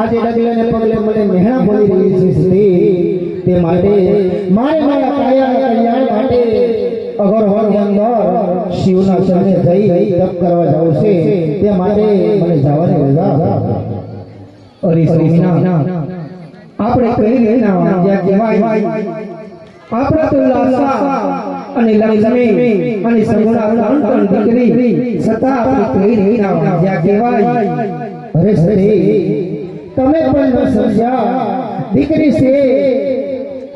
આજે ડગલે ને પગલે મને મહેણા બોલી રહી છે સતી તે માટે મારે મારા કાયાના કલ્યાણ માટે અગરહોની અંદર શિવના ચરણે જઈ તપ કરવા જાવ છે તે માટે મને જવાની રજા અરે સ્વામિનાથ આપણે કઈ ગયેલા જ્યાં કહેવાય આપણા તો લાસા અને લક્ષ્મી અને સગુણા ત્રણ દીકરી છતાં આપણે કઈ ગયેલા જ્યાં કહેવાય અરે સતી તમે પણ ન સમજ્યા દીકરી છે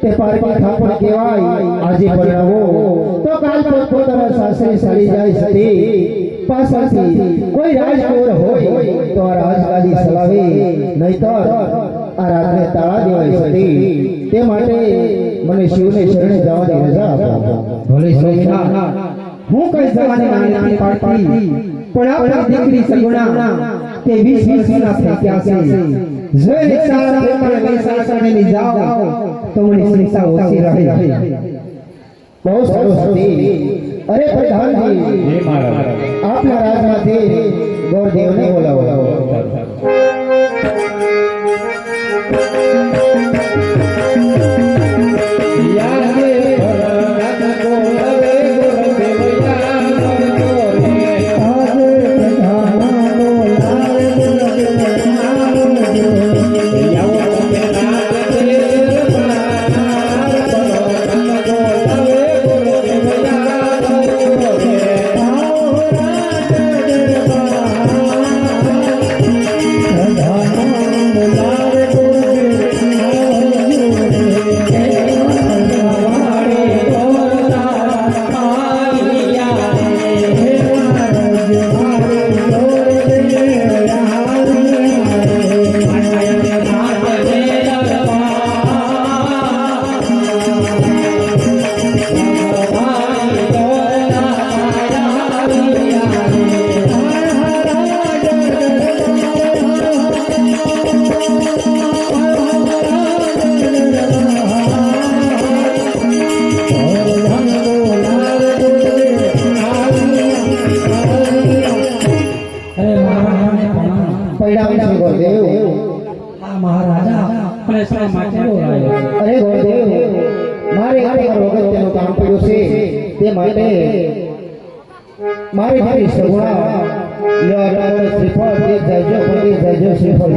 તે પારકી થાપણ કહેવાય આજે પરણાવો તો કાલ પોતાના સાસરે ચાલી જાય સતી પાછળથી કોઈ રાજકુંવર હોય તો આ રાજગાદી ચલાવે નહીતર આ રાતને તાળા દેવાય સતી તે માટે મને શિવને શરણે જવાની રજા આપો ભલે સ્વામિનાથ હું કઈ જવાની નાની પાડતી પણ આપણી દીકરી સગુણા તે 20 વર્ષના થઈ ગયા છે જો નિશાળ પેપર વિશાળ ની જાઓ તો મને ચિંતા ઓછી રહે બહુ સારું સતી અરે પ્રધાનજી આપના રાજમાંથી ગોરદેવને બોલાવો અરે ગોરદેવ મારે એક વખતનું કામ પડ્યું છે તે માટે મારી મારી સગુણા લ્યો શ્રીફળ તે જજો શ્રીફળ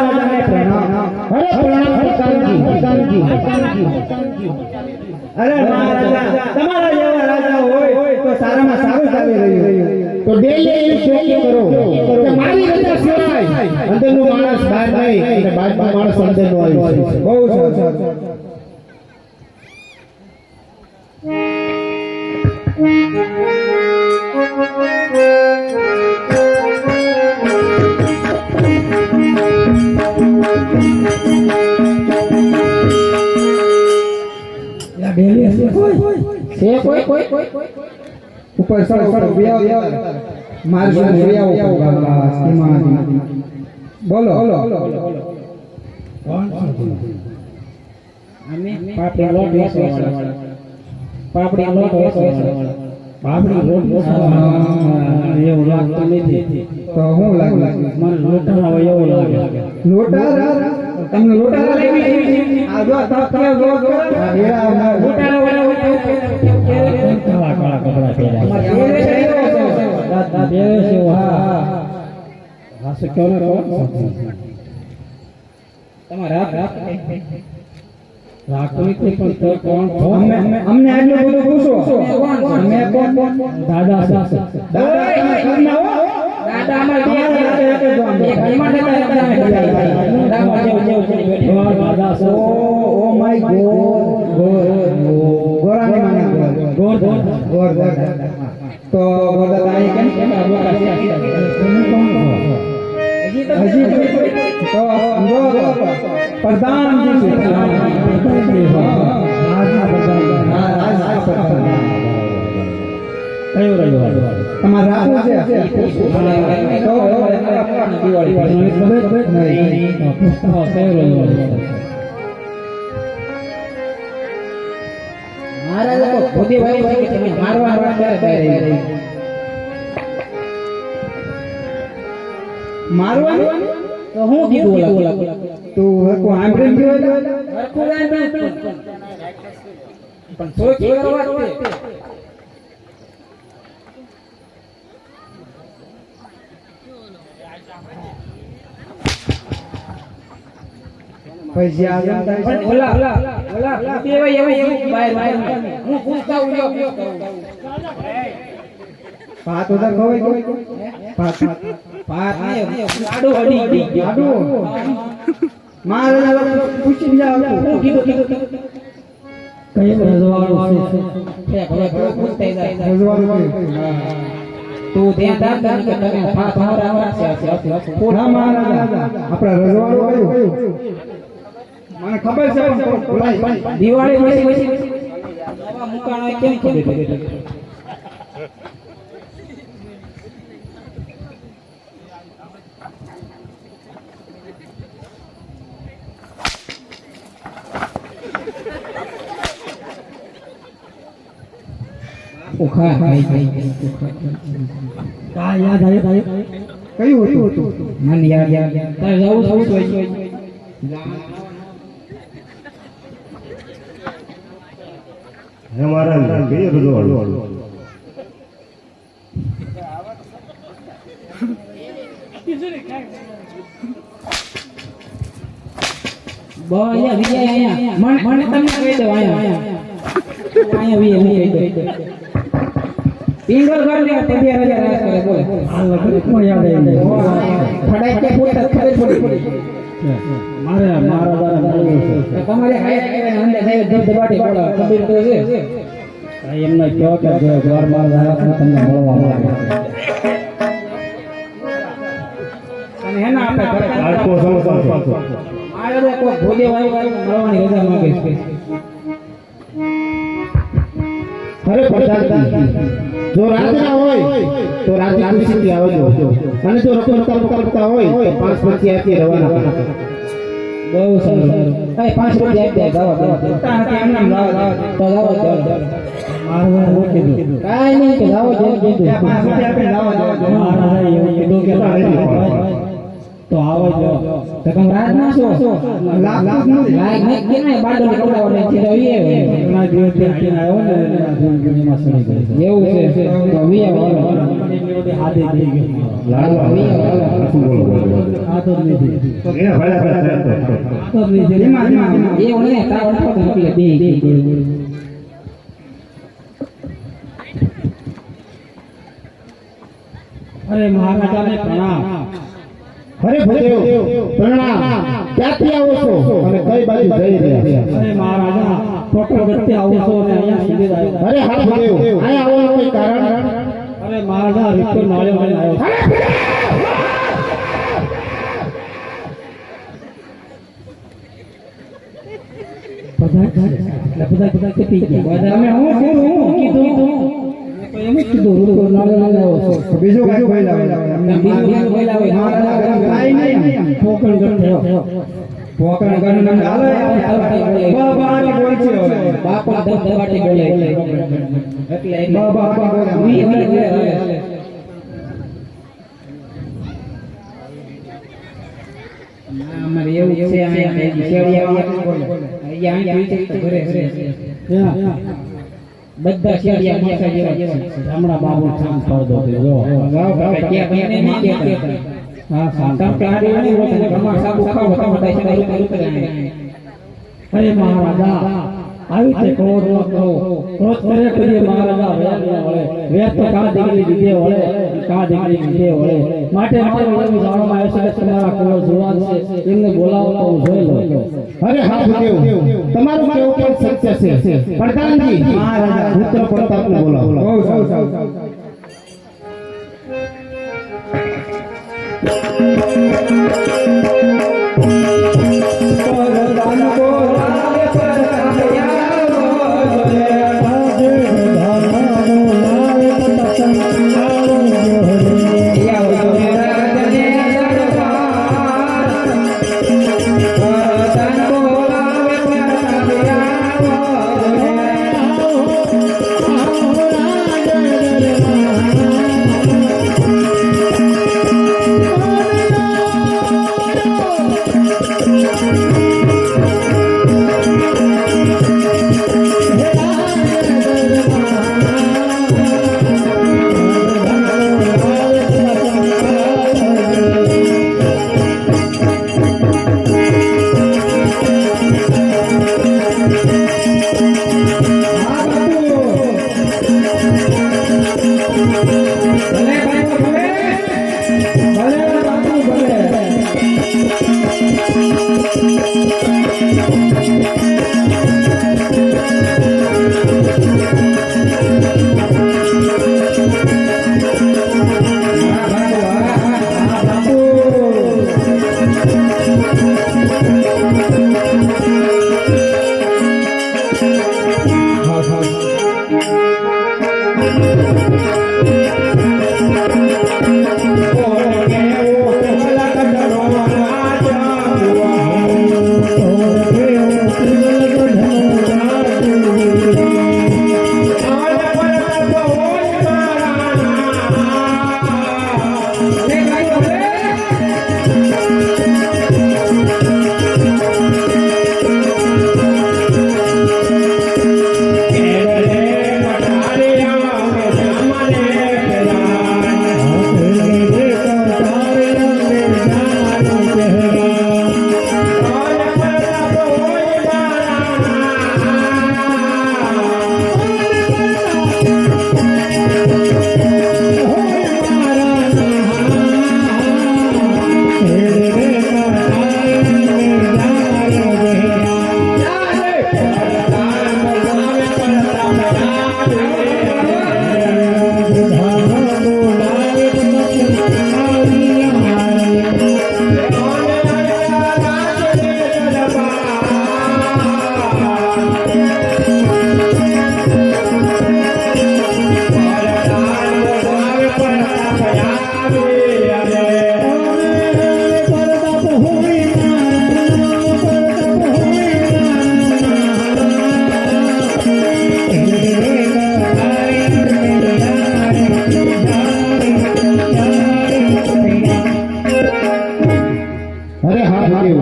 મહારાજાને પ્રણામ. અરે પ્રણામ પ્રધાનજી. અરે મહારાજા, તમારા જેવા રાજા હોય તો સારામાં સારું ચાલી રહ્યું. તો ડેલી એમ ચોકી કરો કે મારી રજા સિવાય અંદરનું માણસ બહાર નહીં અને બહારનું માણસ અંદરનું આવી છે. બહુ સરસ. છે કોઈ ઉપર સર વ્યાવ માર્ગ વ્યાવ બોલો પાપડી લોટ વેચવાવાળા. પાપડી લોટ વેચવાવાળા. એવું લાગતું નથી. તો હું લાગે મને લોટાના હોય એવું લાગે. લોટા તમને લોટા લાગી આ જો તક જો લોટાના હોય કાળા કાળા કપડા પહેર્યા. હા હાસુ ક્યો ને કહો. તમારા રાત રાખવી પણ તો કોણ છો? અમને આટલું બધું પૂછો અમે કોણ દાદા દાદા દાદા તમે કરના હો દાદા અમાર બે એક ઘરમાં દાદા દાદા ઓ માય ગોડ ગોરાને મને ગોર તો દાદા આઈ કેમ હજી તો જો પ્રધાનજી છે તમારે રાખવું છે મારા લોકો ખોદી ભાઈ કે તમે મારવા મારવાનું તો હું કીધું ઓલા તું હરકો આંબરી ગયો હરખું ગાય પણ સોચ કરવા છે. પછી આગળ પણ ઓલા દેવાય એવું બહાર હું પૂછતા હું પાત ઉધર ખોઈ પાત પાત ને આડો અડી ગઈ આડો મારા પૂછી જાવ હું કીધું કઈ રજવાડું છે ભલે ભલે પૂછતા જાય રજવાડું તું ધ્યાન રાખ કે તમે પાત મારા છે ના મહારાજા આપણા રજવાડું કયું મને ખબર છે પણ દિવાળી પછી નવા મુકાણો કેમ ખબર ઉખા કા યાદ આવ્યું કયું હતું મને યાદ તારે જવું હોય हमारा कई रजवाड़ू બોયા વિજય આયા મને તમને કહી દો આયા વિજય કહી દો પિંગલ ઘર ને તે રાજા રાજ કરે બોલ આ લગન કો યાદ આવી ફડાઈ કે પૂછ ખબર પડી મારા દ્વારા મળ્યું છે તમારે હાય કે અંદર જાય ધબધબાટી બોલા કબીર તો છે એમને કયો કે ઘર માં રહ્યા તમને મળવા મળે અને હેના આપણે ઘરે आपको समझ આયો કો ભોજે વાઈ મળવાની રજા માંગે છે. અરે પ્રધાનજી જો રાજા હોય તો રાજી ખુશીથી આવજો અને જો રખડતા રખડતા હોય તો 5 પછી આથી રવાના બહુ સારું એ 5 રૂપિયા જાવ એમને તો જાવ મારવા રોકી દો કાઈ નહીં કે જાવ જેમ કીધું 5 રૂપિયા આપીને લાવો મહારાજા એવું કીધું કે તો આવો જ તો કમ રાજમાં છો લાગતું જ નથી લાગ ને કે ના બાડો કવડાવને છે તો વીએ ના દિવસથી આઈને આવ્યો ને આ દુનિયામાં સડી ગયો એવું છે તો વીએ વાળો હાથે દઈ ગયો લાડવા વીએ વાળો શું બોલો આ તો નથી એ ભાઈ ભાઈ તો નથી એમાં એ ઓને તાવ ઉઠો એટલે બે અરે મહારાજાને પ્રણામ અરે ભદેવ પ્રણામ ક્યાંથી આવો છો અને કઈ બાજુ જઈ રહ્યા છો અરે મહારાજા ટોટલ ગત્તે આવો છો અને અહીંયા સુધી આવ્યો અરે હા ભદેવ અહીંયા આવવાનું કોઈ કારણ અરે મહારાજા રીતો નાળ્યો લઈને આવ્યો બધા કપી ગયા તમે હું કીધું એમ જ કીધું રૂડો નાળ્યો લઈને આવ્યો છો બીજું કઈ ભાઈ લાવે બીજું કોઈ લાવે મહારાજા કાઈ નહીં પોકણ ગઠ્ઠો પોકણ ગણ નામ હાલે બાબાની બોલ છે બાપા દબાટી બોલે એટલે બાબા બોલે અમારે એવું છે અહીંયા શેડિયા બોલે અહીંયા આવી છે ઘરે બધા શેડિયા મોટા જેવા હમણાં બાબુ કામ કરતો જો વાવ બાપા કે ભાઈ ને કે હા સાંતા પ્યારી ની હોત ને તમાર સાબુ ખાવ તો બધા છે અરે મહારાજા આવી તે ક્રોધ ન કરો ક્રોધ કરે પછી મહારાજા વેર તો કા દીકરી દીધે વળે કા દીકરી દીધે વળે માટે મારે એવું જાણવામાં આવે છે કે તમારા કોઈ જુવાન છે એમને બોલાવો તો હું જોઈ લઉં અરે હા ભદેવ તમારું કેવું પણ સત્ય છે પ્રધાનજી મહારાજા પુત્ર પ્રતાપને બોલાવો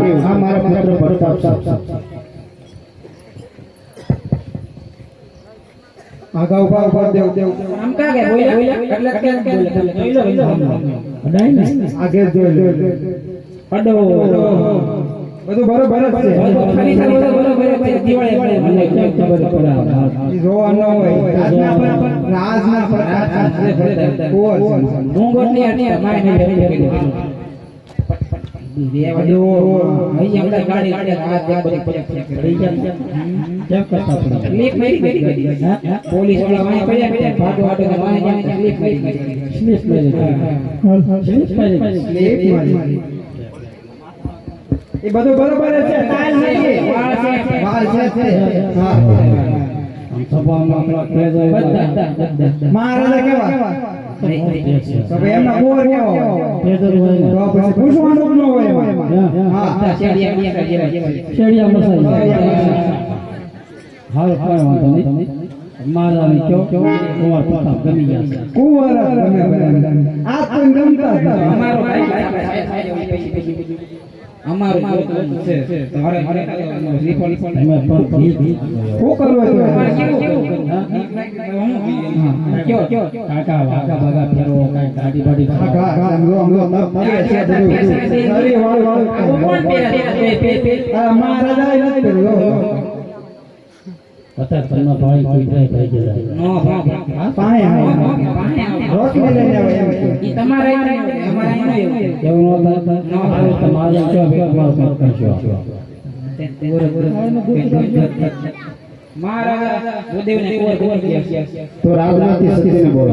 આ મારા પુત્ર પ્રતાપ છે. આગા ઉભા ઉભા દેવ આમ કા કે બોલ્યા એટલે કે બોલ્યા અડાય ને આગે જોઈ અડો બધું બરોબર જ છે ખાલી બરોબર દિવાળી મને ખબર પડે ઈ જોવા ન હોય રાજના પર કોર ડુંગર ની આટલા માય ને દેવા દો અહીં આપણે ગાડી હાથ બધી પડી કેમ કરતા પડે લીપ મેરી પોલીસ વાળા વાય પડ્યા ભાગો આટો વાય લીપ મેરી સ્લીપ મેરી એ બધું બરોબર છે કાલ છે વાલ છે હા સભામાં આપણા પ્રેઝર મહારાજા કેવા તો એમના કોર કેવો તો પછી પૂછવાનું ન હોય એમાં હા શેડિયા મસાઈ હાલ કોઈ વાંધો નહીં મારાની કયો કુંવર પ્રતાપ ગમી ગયા છે કુંવર ગમે આ તો ગમતા જ નથી. અમારો અમારો છે તમારે રિપોર્ટ અમે પણ શું કરવું હતું? કયો કાકા વાકા બાગા ફેરો કાઈ ગાડી બાડી મહારાજા નથી કર્યું અત્યારે તમને ભાઈ કોઈ થઈ ગયા નો પાહે રોટલી લઈને આવે એમ કે. ઈ તમારે અમારે એવું નો તમારે કયો વેકમાર કરશો મહારાજા ભૂદેવને કોર ગયા છે તો રાજમાંથી સતીને બોલો.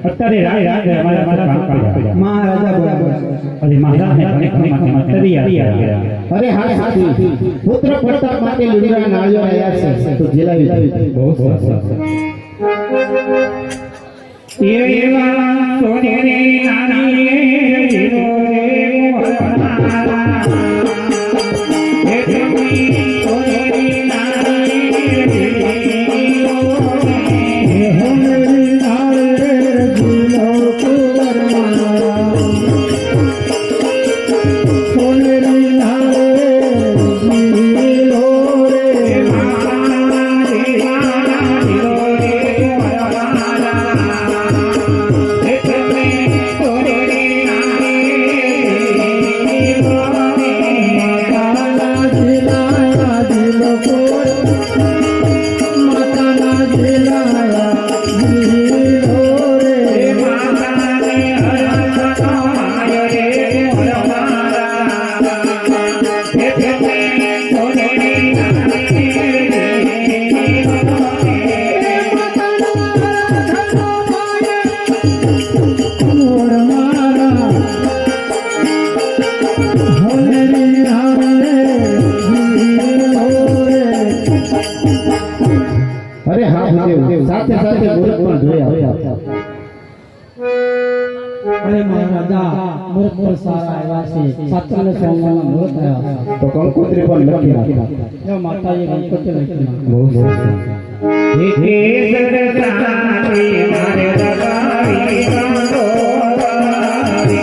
અત્યારે રાય અમારા કામ કર્યા મહારાજા બરાબર અને મહારાજને ઘણી તૈયાર અરે હા સાથી પુત્ર પ્રતાપ માટે લીલા નાળિયો આવ્યા છે તો જેલાવી બહુ સરસ એવા સોનેરી નાની જીરો રે મોહના એ তুমি સોનેરી નાની જીરો રે હોમેરી નાળે જીલો કુવરમારા સોનેરી નાળે જીલો રે મારા જીલો રે અરે હા ભૂદેવ સાથે સાથે મુરત પણ જોયા હતા. અરે મહારાજા મુરત પર સારા આવ્યા છે સાતને સોમવારના મુરત આવ્યા તો કંકોત્રી પણ લખી નાખી. છે માતાજી ગણપતિ લખી બહુ સરસ. મારે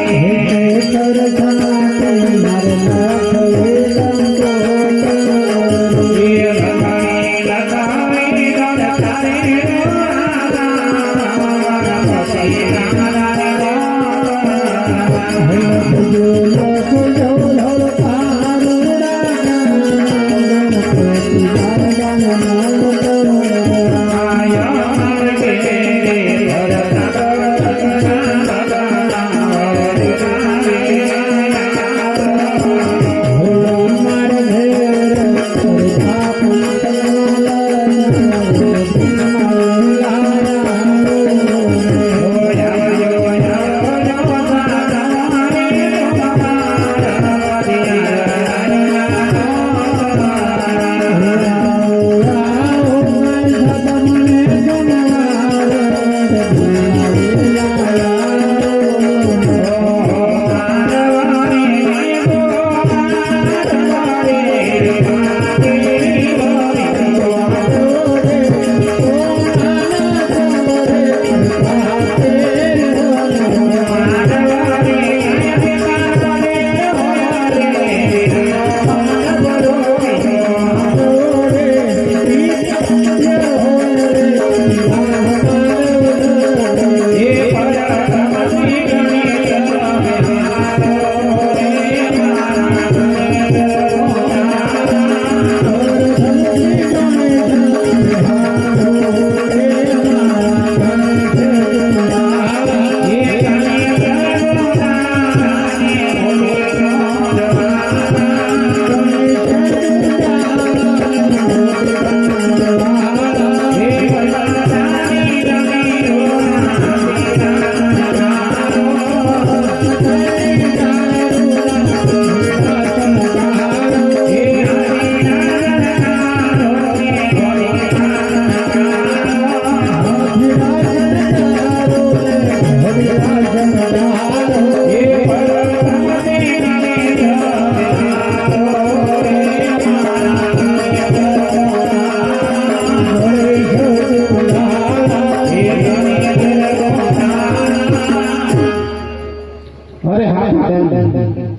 અરે હા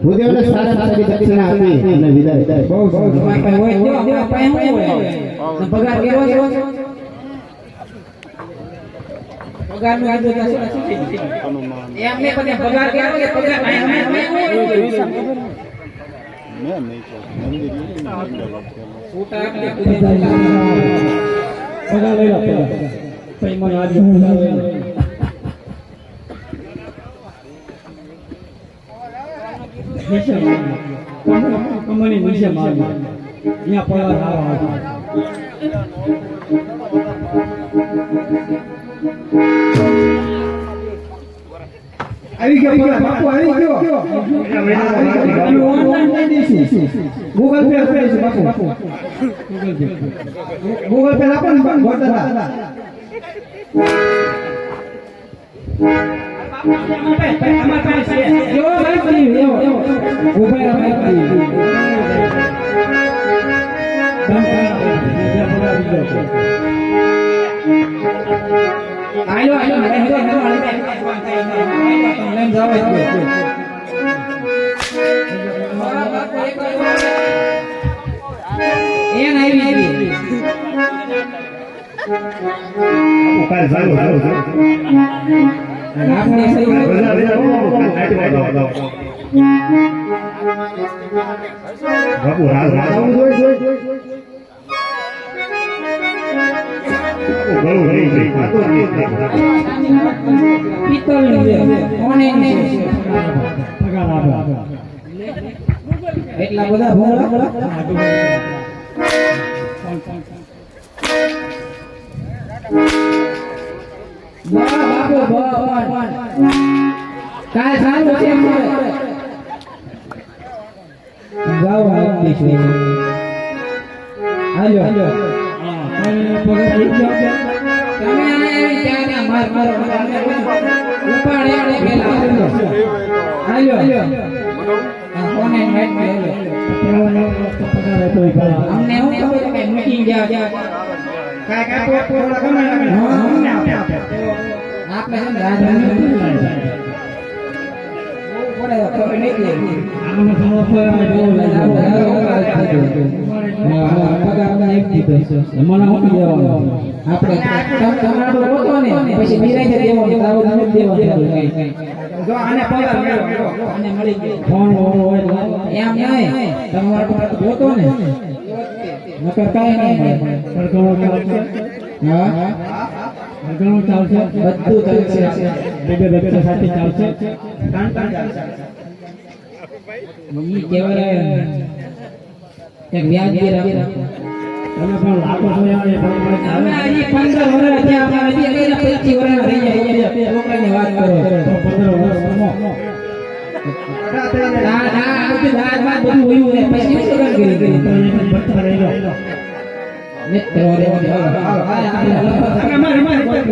ભૂદેવને સારા સારી દક્ષિણા આપી અને વિદાય. બહુ તમારે પાસે હોય તો આપણા પાસે શું હોય? પગાર કેવો છે? પગારનું આ બધા શું છે? એમને પણ પગાર કેવો કે પગાર છૂટા આપણે પગાર લઈ લો પગાર. પછી મને આજે પગાર લઈ લો. કંપની નીચે મારી અહીંયા પગાર સારો આવે. આવી ગયો પગાર બાપુ આવી ગયો. ઓનલાઈન લઈ દઈશું. ગૂગલ પે કરી દઈશું બાપુ. ગૂગલ પે આપો ને ગોતા અમાર પાસે છે. જો ભાઈ બની એવો ઉભા રહો ભાઈ. આયો આયો હેડો લઈને જાવ એ આવી કાલ ચાલુ આપણે સહી બાપુ રાજ પિત્તળની છે ઓનેની છે પગાર આપો. એટલા બધા ભોળા બાપુ ભગવાન કાલ સારું છે ગાવ આવી છે હાલો પગાર લઈ ગયો. તમે આને એવી ત્યાં માર મારો ઉપાડે એટલે પેલા હાલો કોને હેડ માં પગાર હતો એ ભાઈ. અમને હું ખબર કે મીટિંગ ગયા કાકા થોડા કમાઈ અમને આપે. આપણે છે ને રાજધાની મને ખબર નથી. આનો ઘણો કોઈ બહુ મને હું દેવાનું આપણે તમારો હોતો ને પછી નિરાજે દેવાનું તાવ નથી દેવાનું જો આને પગાર મળ્યો આને મળી ગયો ફોન હોય તો એમ નહીં તમારો હોતો ને નકર કાઈ નહીં ઘણો ચાલશે હા ઘણો ચાલશે બધું ચાલશે બે વ્યક્તિ સાથે ચાલશે ઈ કેવરાય એક વ્યાજ દે તમે પણ લાગો છો યાર એ અમે હજી 15 વર્ષ થયા અમારે હજી કઈને 25 વર્ષ રહી જાય છોકરાની વાત કરો 15 વર્ષ સમો ના ના બધું વાત બધું હોયું ને પછી શું કરી બચ્ચા રહી ગયો મિત્ર રે અમારે કોઈ